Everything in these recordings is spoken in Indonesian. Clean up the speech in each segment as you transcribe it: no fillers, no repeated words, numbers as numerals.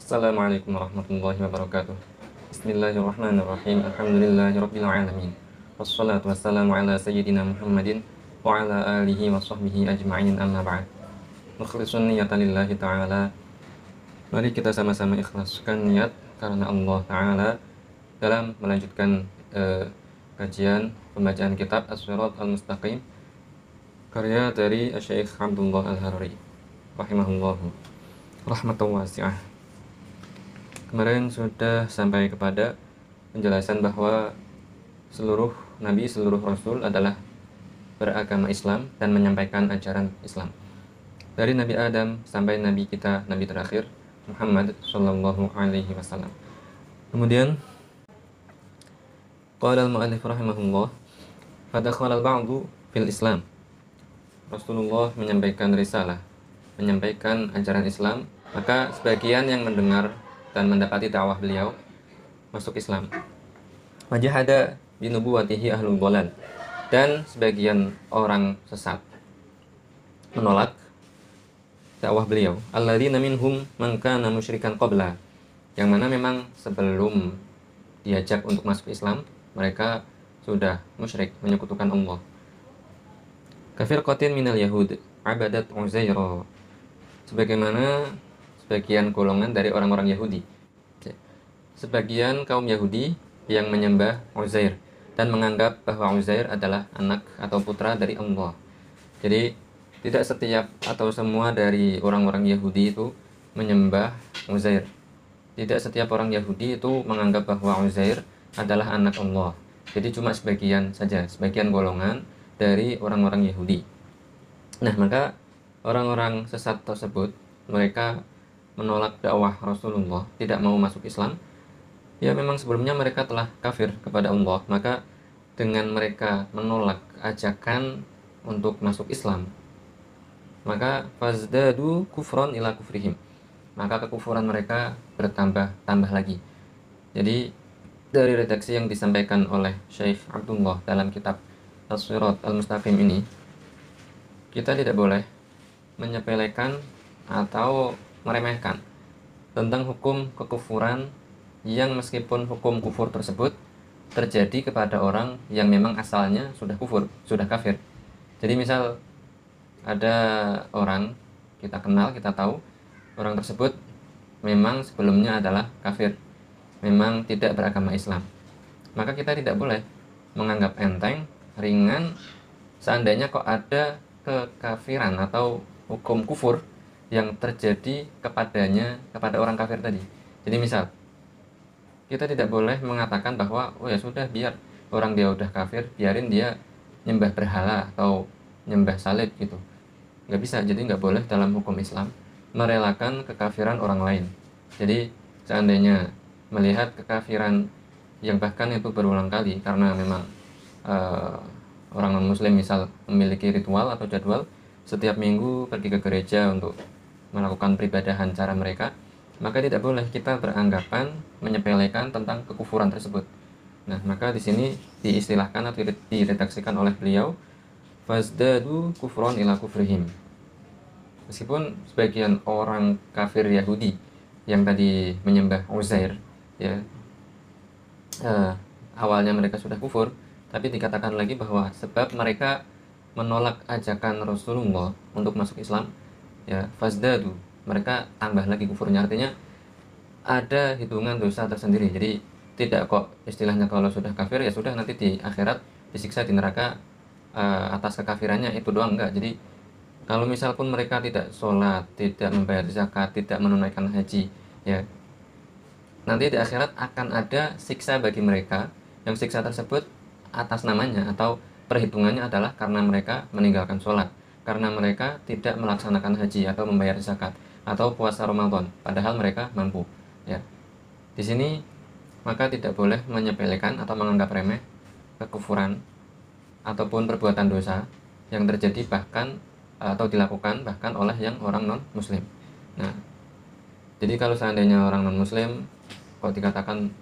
Assalamualaikum warahmatullahi wabarakatuh. Bismillahirrahmanirrahim. Alhamdulillahirabbil alamin. Wassalatu wassalamu ala sayyidina Muhammadin wa ala alihi wa sahbihi ajma'in, amma ba'd. Mukhlishan niyata lillahi ta'ala. Mari kita sama-sama ikhlaskan niat karena Allah Ta'ala dalam melanjutkan kajian pembacaan kitab As-Sirat Al-Mustaqim karya dari Syekh Abdullah Al-Harari rahimahullahu rahmatan wasi'ah. Kemarin sudah sampai kepada penjelasan bahwa seluruh nabi, seluruh rasul adalah beragama Islam dan menyampaikan ajaran Islam. Dari Nabi Adam sampai Nabi kita, Nabi terakhir Muhammad Sallallahu Alaihi Wasallam. Kemudian qala al-mu'allif rahimahullah, fadakhala al-ba'du fil Islam. Rasulullah menyampaikan risalah, menyampaikan ajaran Islam, maka sebagian yang mendengar dan mendapati dakwah beliau masuk Islam. Wajahada binubuwatihi ahlul dhalal, dan sebagian orang sesat menolak dakwah beliau. Alladzina minhum man kana musyrikan qabla, yang mana memang sebelum diajak untuk masuk Islam mereka sudah musyrik, menyekutukan Allah. Kafirqatin minal yahud abadat Uzaira, sebagaimana sebagian golongan dari orang-orang Yahudi, sebagian kaum Yahudi yang menyembah Uzair dan menganggap bahwa Uzair adalah anak atau putra dari Allah. Jadi tidak setiap atau semua dari orang-orang Yahudi itu menyembah Uzair. Tidak setiap orang Yahudi itu menganggap bahwa Uzair adalah anak Allah. Jadi cuma sebagian saja, sebagian golongan dari orang-orang Yahudi. Nah, maka orang-orang sesat tersebut mereka menolak dakwah Rasulullah, tidak mau masuk Islam. Ya, memang sebelumnya mereka telah kafir kepada Allah, maka dengan mereka menolak ajakan untuk masuk Islam, maka fazdadu kufron ila kufrihim, maka kekufuran mereka bertambah lagi. Jadi dari redaksi yang disampaikan oleh Syekh Abdullah dalam kitab As-Sirat Al-Mustaqim ini, kita tidak boleh menyepelekan atau meremehkan tentang hukum kekufuran yang meskipun hukum kufur tersebut terjadi kepada orang yang memang asalnya sudah kufur, sudah kafir. Jadi misal ada orang kita kenal, kita tahu orang tersebut memang sebelumnya adalah kafir, memang tidak beragama Islam, maka kita tidak boleh menganggap enteng, ringan seandainya kok ada kekafiran atau hukum kufur yang terjadi kepadanya, kepada orang kafir tadi. Jadi misal kita tidak boleh mengatakan bahwa oh ya sudah, biar orang dia udah kafir, biarin dia nyembah berhala atau nyembah salib gitu. Nggak bisa. Jadi nggak boleh dalam hukum Islam merelakan kekafiran orang lain. Jadi seandainya melihat kekafiran yang bahkan itu berulang kali karena memang orang non muslim misal memiliki ritual atau jadwal setiap minggu pergi ke gereja untuk melakukan peribadahan cara mereka, maka tidak boleh kita beranggapan menyepelekan tentang kekufuran tersebut. Nah, maka di sini diistilahkan atau diredaksikan oleh beliau, fazdadu kufron ila kufrihim. Meskipun sebagian orang kafir Yahudi yang tadi menyembah Uzair, ya, awalnya mereka sudah kufur, tapi dikatakan lagi bahwa sebab mereka menolak ajakan Rasulullah untuk masuk Islam, ya, fazdadu, mereka tambah lagi kufurnya. Artinya ada hitungan dosa tersendiri. Jadi tidak kok istilahnya kalau sudah kafir ya sudah nanti di akhirat disiksa di neraka atas kekafirannya itu doang, enggak. Jadi kalau misal pun mereka tidak sholat, tidak membayar zakat, tidak menunaikan haji, ya, nanti di akhirat akan ada siksa bagi mereka, yang siksa tersebut atas namanya atau perhitungannya adalah karena mereka meninggalkan sholat, karena mereka tidak melaksanakan haji atau membayar zakat atau puasa Ramadan, padahal mereka mampu. Ya, di sini maka tidak boleh menyepelekan atau menganggap remeh kekufuran ataupun perbuatan dosa yang terjadi bahkan atau dilakukan bahkan oleh yang orang non Muslim. Nah, jadi kalau seandainya orang non Muslim kalau dikatakan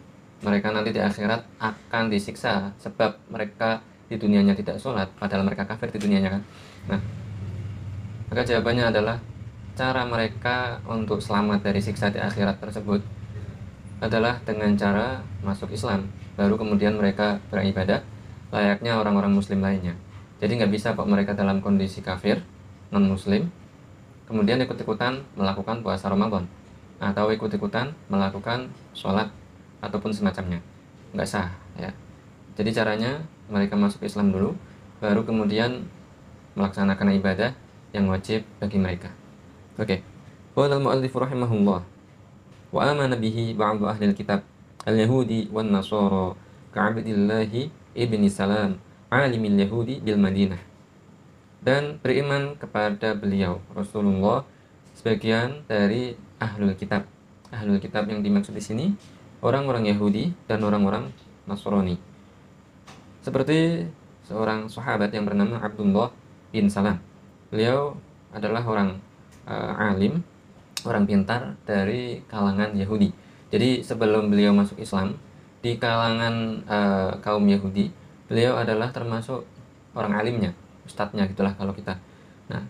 mereka nanti di akhirat akan disiksa sebab mereka di dunianya tidak sholat, padahal mereka kafir di dunianya kan. Nah, maka jawabannya adalah cara mereka untuk selamat dari siksa di akhirat tersebut adalah dengan cara masuk Islam, baru kemudian mereka beribadah layaknya orang-orang muslim lainnya. Jadi nggak bisa kok mereka dalam kondisi kafir, non muslim, kemudian ikut-ikutan melakukan puasa Ramadan atau ikut-ikutan melakukan sholat ataupun semacamnya, nggak sah ya. Jadi caranya mereka masuk Islam dulu, baru kemudian melaksanakan ibadah yang wajib bagi mereka. Oke. Qala al-mu'allif rahimahullah wa amana bihi ba'du ahli al-kitab al-yahudi wan nasara ka'abdillahi ibni salam alimil yahudi bil Madinah. Dan beriman kepada beliau Rasulullah sebagian dari ahlul kitab. Ahlul kitab yang dimaksud di sini orang-orang Yahudi dan orang-orang Nasrani. Seperti seorang sahabat yang bernama Abdullah bin Salam. Beliau adalah orang alim, orang pintar dari kalangan Yahudi. Jadi sebelum beliau masuk Islam, di kalangan kaum Yahudi, beliau adalah termasuk orang alimnya, ustadznya gitulah kalau kita. Nah,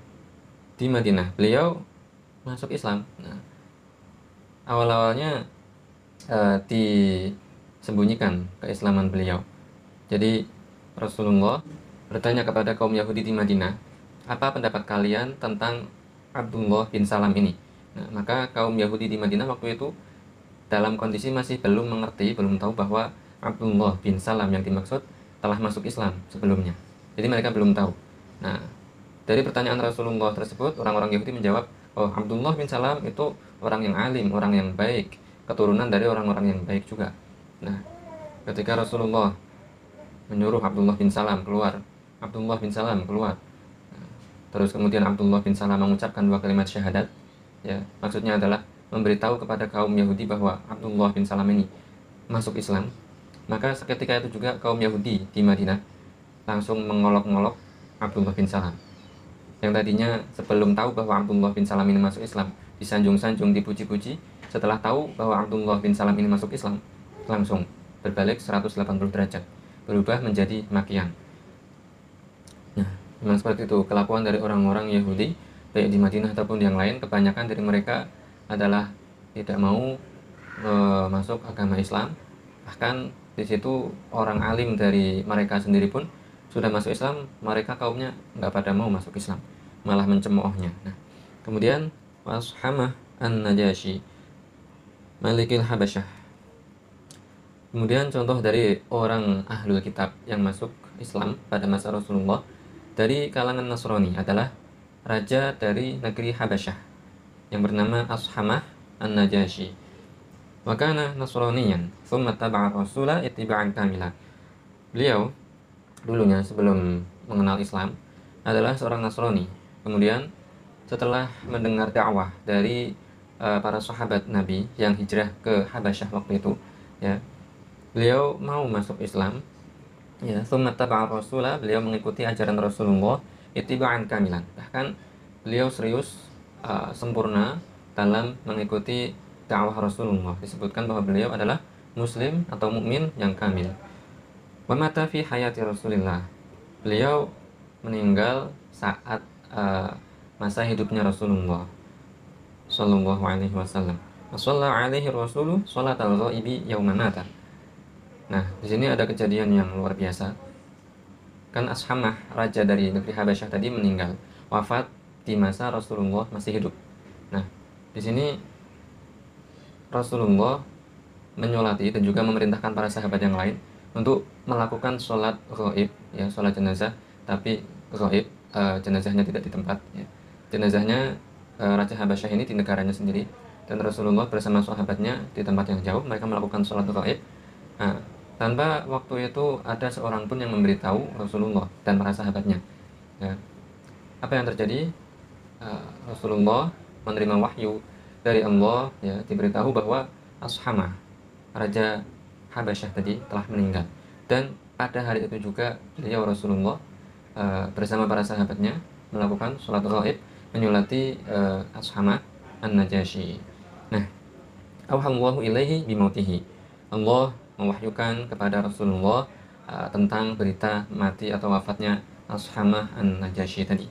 di Madinah beliau masuk Islam. Nah, awal-awalnya disembunyikan keislaman beliau. Jadi Rasulullah bertanya kepada kaum Yahudi di Madinah, apa pendapat kalian tentang Abdullah bin Salam ini? Nah, maka kaum Yahudi di Madinah waktu itu dalam kondisi masih belum mengerti, belum tahu bahwa Abdullah bin Salam yang dimaksud telah masuk Islam sebelumnya. Jadi mereka belum tahu. Nah, dari pertanyaan Rasulullah tersebut, orang-orang Yahudi menjawab, oh, Abdullah bin Salam itu orang yang alim, orang yang baik, keturunan dari orang-orang yang baik juga. Nah, ketika Rasulullah menyuruh Abdullah bin Salam keluar, Abdullah bin Salam keluar. Terus kemudian Abdullah bin Salam mengucapkan 2 kalimat syahadat. Ya, maksudnya adalah memberitahu kepada kaum Yahudi bahwa Abdullah bin Salam ini masuk Islam. Maka seketika itu juga kaum Yahudi di Madinah langsung mengolok-ngolok Abdullah bin Salam. Yang tadinya sebelum tahu bahwa Abdullah bin Salam ini masuk Islam, disanjung-sanjung, dipuji-puji, setelah tahu bahwa Abdullah bin Salam ini masuk Islam, langsung berbalik 180 derajat, berubah menjadi makian. Nah, memang seperti itu kelakuan dari orang-orang Yahudi, baik di Madinah ataupun yang lain. Kebanyakan dari mereka adalah tidak mau masuk agama Islam. Bahkan di situ orang alim dari mereka sendiri pun sudah masuk Islam, mereka kaumnya nggak pada mau masuk Islam, malah mencemoohnya. Nah, kemudian Washamah an-Najasyi, Malikil Habasyah. Kemudian contoh dari orang ahlul kitab yang masuk Islam pada masa Rasulullah dari kalangan Nasrani adalah raja dari negeri Habasyah yang bernama Ashamah an-Najasyi. Wa kana Nasraniyan, thumma taba'a Rasulah ittiba'an kamila. Beliau dulunya sebelum mengenal Islam adalah seorang Nasrani. Kemudian setelah mendengar dakwah dari para sahabat Nabi yang hijrah ke Habasyah waktu itu, ya, beliau mau masuk Islam. Ya, tsumma taba'a Rasulah, beliau mengikuti ajaran Rasulullah ittiba'an kamilan. Bahkan beliau serius sempurna dalam mengikuti dakwah Rasulullah. Disebutkan bahwa beliau adalah muslim atau mukmin yang kamil. Wa mata fi hayati Rasulillah. Beliau meninggal saat masa hidupnya Rasulullah sallallahu alaihi wasallam. Shalla alaihi Rasulu shalatal ghaibi yauma mata. Nah, di sini ada kejadian yang luar biasa. Kan Ashamah, raja dari negeri Habasyah tadi meninggal, wafat di masa Rasulullah masih hidup. Nah, di sini Rasulullah menyolati dan juga memerintahkan para sahabat yang lain untuk melakukan sholat ghaib, ya, sholat jenazah, tapi ghaib, jenazahnya tidak di tempat, ya. Jenazahnya Raja Habasyah ini di negaranya sendiri, dan Rasulullah bersama sahabatnya di tempat yang jauh, mereka melakukan sholat ghaib. Nah, tanpa waktu itu ada seorang pun yang memberitahu Rasulullah dan para sahabatnya. Ya. Apa yang terjadi? Rasulullah menerima wahyu dari Allah, ya, diberitahu bahwa Ashamah, Raja Habasyah tadi telah meninggal. Dan pada hari itu juga beliau Rasulullah bersama para sahabatnya melakukan sholat ghaib, menyolati Ashamah an-Najasyi. Nah, auhallahu ilaihi bimautihi. Allah mewahyukan kepada Rasulullah tentang berita mati atau wafatnya Ashamah an-Najasyi tadi.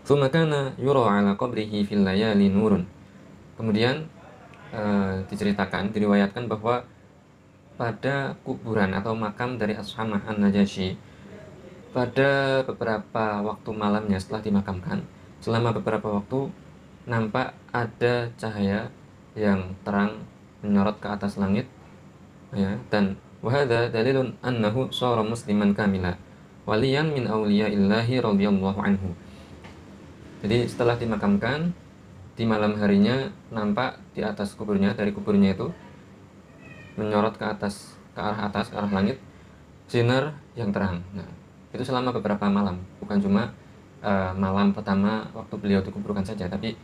Tsumma kana yura 'ala qabrihi fil layali nurun. Kemudian diceritakan, diriwayatkan bahwa pada kuburan atau makam dari Ashamah An-Najasyi, pada beberapa waktu malamnya setelah dimakamkan, selama beberapa waktu nampak ada cahaya yang terang menyorot ke atas langit, ya, dan wahada dalilun annahu shara musliman kamila waliyan min awliyaillahi radhiyallahu anhu. Jadi setelah dimakamkan, di malam harinya nampak di atas kuburnya, dari kuburnya itu menyorot ke atas, ke arah atas, ke arah langit, sinar yang terang. Nah, itu selama beberapa malam, bukan cuma malam pertama waktu beliau dikuburkan saja, tapi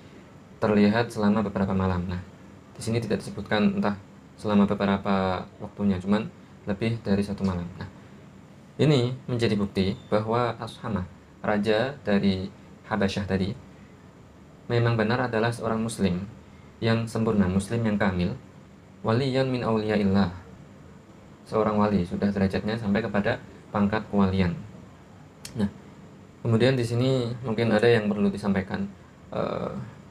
terlihat selama beberapa malam. Nah, di sini tidak disebutkan entah selama beberapa waktunya, cuman lebih dari satu malam. Nah, ini menjadi bukti bahwa Ashamah, raja dari Habasyah tadi, memang benar adalah seorang muslim yang sempurna, muslim yang kamil, waliyan min auliyaillah, seorang wali, sudah derajatnya sampai kepada pangkat kewalian. Nah, kemudian di sini mungkin ada yang perlu disampaikan,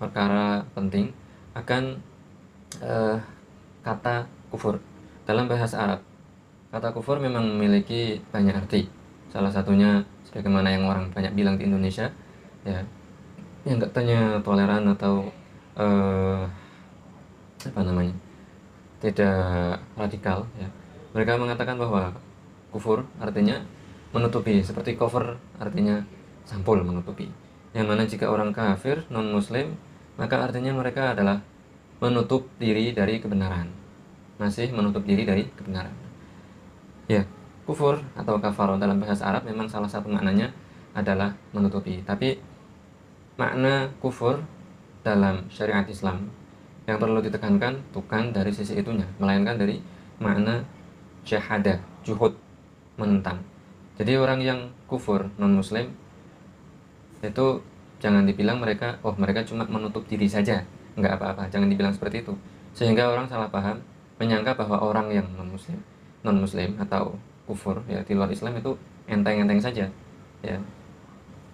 perkara penting akan kata kufur dalam bahasa Arab. Kata kufur memang memiliki banyak arti. Salah satunya sebagaimana yang orang banyak bilang di Indonesia, ya, yang katanya toleran atau apa namanya, tidak radikal, ya. Mereka mengatakan bahwa kufur artinya menutupi, seperti cover artinya sampul, menutupi. Yang mana jika orang kafir, non muslim, maka artinya mereka adalah menutup diri dari kebenaran, masih menutup diri dari kebenaran. Ya, kufur atau kafaro dalam bahasa Arab memang salah satu maknanya adalah menutupi. Tapi makna kufur dalam syariat Islam yang perlu ditekankan bukan dari sisi itunya, melainkan dari makna syahadah, juhud, menentang. Jadi orang yang kufur non muslim itu jangan dibilang mereka, oh mereka cuma menutup diri saja, enggak apa-apa, jangan dibilang seperti itu, sehingga orang salah paham, menyangka bahwa orang yang non muslim atau kufur, ya, di luar Islam itu enteng-enteng saja, ya.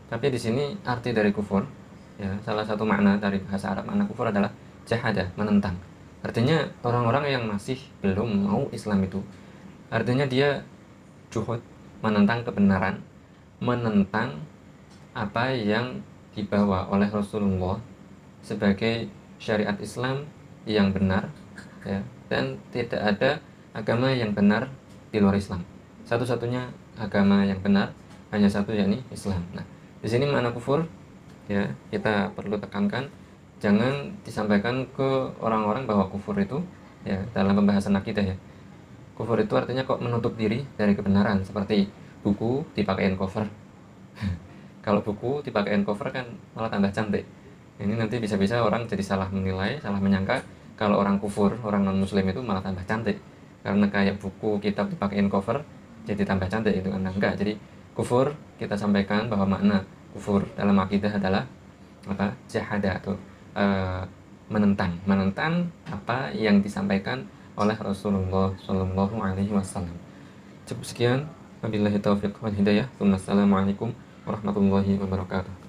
Tapi di sini arti dari kufur, ya, salah satu makna dari bahasa Arab makna kufur adalah jahadah, menentang. Artinya orang-orang yang masih belum mau Islam itu, artinya dia juhud, menentang kebenaran, menentang apa yang dibawa oleh Rasulullah sebagai syariat Islam yang benar, ya, dan tidak ada agama yang benar di luar Islam. Satu-satunya agama yang benar hanya satu, yakni Islam. Nah, di sini makna kufur, ya, kita perlu tekankan, jangan disampaikan ke orang-orang bahwa kufur itu, ya, dalam pembahasan akidah, ya, kufur itu artinya kok menutup diri dari kebenaran, seperti buku dipakein cover. Kalau buku dipakein cover kan malah tambah cantik. Ini nanti bisa-bisa orang jadi salah menilai, salah menyangka kalau orang kufur, orang non muslim itu malah tambah cantik, karena kayak buku kitab dipakein cover jadi tambah cantik, itu kan enggak. Jadi kufur kita sampaikan bahwa makna kufur dalam akidah adalah apa? Jahadah, atau menentang apa yang disampaikan oleh Rasulullah Shallallahu Alaihi Wasallam. Cukup sekian. Wabillahi taufiq wal hidayah. Wassalamualaikum warahmatullahi wabarakatuh.